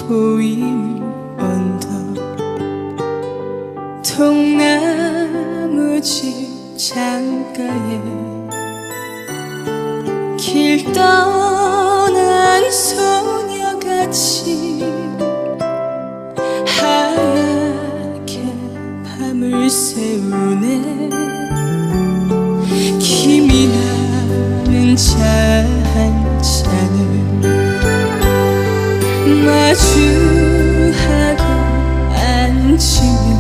보이는 언덕 통나무 집 창가에 길 떠난 소녀같이 하얗게 밤을 새우네. 김이 나는 차 한 잔을 마주하고 앉으면